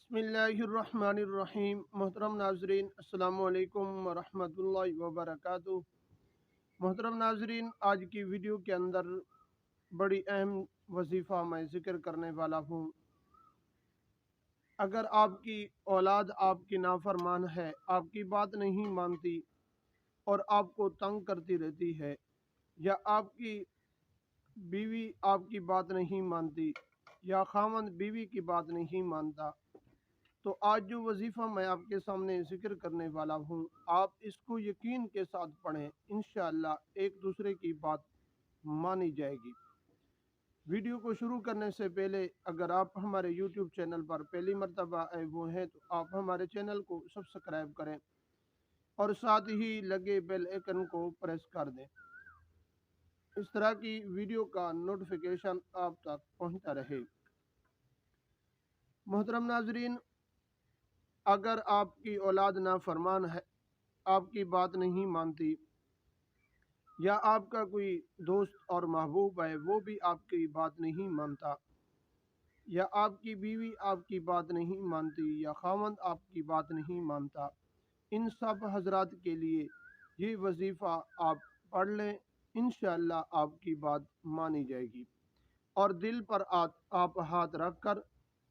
बिस्मिल्लाहिर्रहमानिर्रहीम। मोहतरम नाजरीन, अस्सलामु अलैकुम वरहमतुल्लाहि वबरकातुहू। मोहतरम नाजरीन, आज की वीडियो के अंदर बड़ी अहम वजीफ़ा मैं ज़िक्र करने वाला हूँ। अगर आपकी औलाद आपकी नाफरमान है, आपकी बात नहीं मानती और आपको तंग करती रहती है, या आपकी बीवी आपकी बात नहीं मानती या खामन बीवी की बात नहीं मानता, तो आज जो वजीफ़ा मैं आपके सामने ज़िक्र करने वाला हूँ, आप इसको यकीन के साथ पढ़ें। इंशाअल्लाह एक दूसरे की बात मानी जाएगी। वीडियो को शुरू करने से पहले अगर आप हमारे YouTube चैनल पर पहली मर्तबा आए हुए हैं तो आप हमारे चैनल को सब्सक्राइब करें और साथ ही लगे बेल आइकन को प्रेस कर दें। इस तरह की वीडियो का नोटिफिकेशन आप तक पहुँचता रहे। मोहतरम नाजरीन, अगर आपकी औलाद नाफरमान है, आपकी बात नहीं मानती, या आपका कोई दोस्त और महबूब है वो भी आपकी बात नहीं मानता, या आपकी बीवी आपकी बात नहीं मानती, या खामंद आपकी बात नहीं मानता, इन सब हजरात के लिए ये वजीफ़ा आप पढ़ लें। इंशाअल्लाह आपकी बात मानी जाएगी। और दिल पर आप हाथ रख कर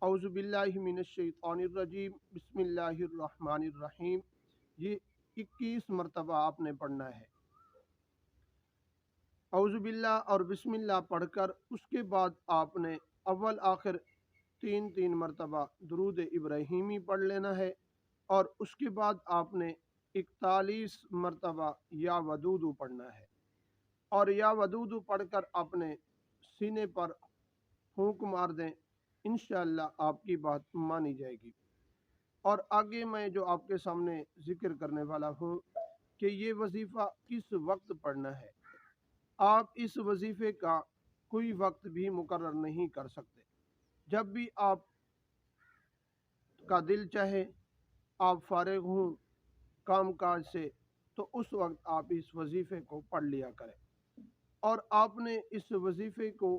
औज़ु बिल्लाहि मिनश शैतानिर रजीम बिस्मिल्लाहिर रहमानिर रहीम ये 21 मरतबा आपने पढ़ना है। औज़ु बिल्लाह और बिस्मिल्लाह पढ़कर उसके बाद आपने अव्वल आखिर तीन तीन मरतबा दुरूद इब्राहीमी पढ़ लेना है, और उसके बाद आपने 41 मरतबा या वदूदु पढ़ना है। और या वदूदु पढ़कर अपने सीने पर फूंक मार दें, इंशाअल्लाह आपकी बात मानी जाएगी। और आगे मैं जो आपके सामने ज़िक्र करने वाला हूँ कि ये वजीफ़ा किस वक्त पढ़ना है। आप इस वजीफ़े का कोई वक्त भी मुकर्रर नहीं कर सकते। जब भी आप का दिल चाहे, आप फारिग हों काम काज से, तो उस वक्त आप इस वजीफ़े को पढ़ लिया करें। और आपने इस वजीफ़े को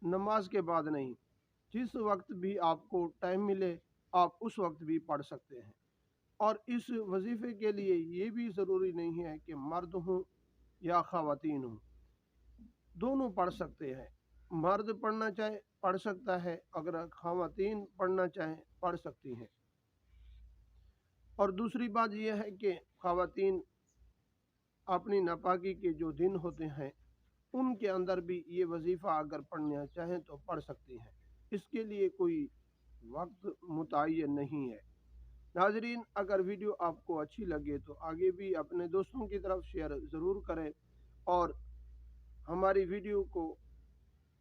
नमाज के बाद नहीं, जिस वक्त भी आपको टाइम मिले आप उस वक्त भी पढ़ सकते हैं। और इस वजीफ़े के लिए ये भी ज़रूरी नहीं है कि मर्द हों या ख़वातीन हों, दोनों पढ़ सकते हैं। मर्द पढ़ना चाहे पढ़ सकता है, अगर ख़वातीन पढ़ना चाहें पढ़ सकती हैं। और दूसरी बात यह है कि ख़वातीन अपनी नापाकी के जो दिन होते हैं उनके अंदर भी ये वजीफ़ा अगर पढ़ना चाहें तो पढ़ सकती हैं। इसके लिए कोई वक्त मुतय्यन नहीं है। नाजरीन, अगर वीडियो आपको अच्छी लगे तो आगे भी अपने दोस्तों की तरफ शेयर ज़रूर करें और हमारी वीडियो को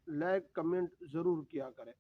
लाइक कमेंट ज़रूर किया करें।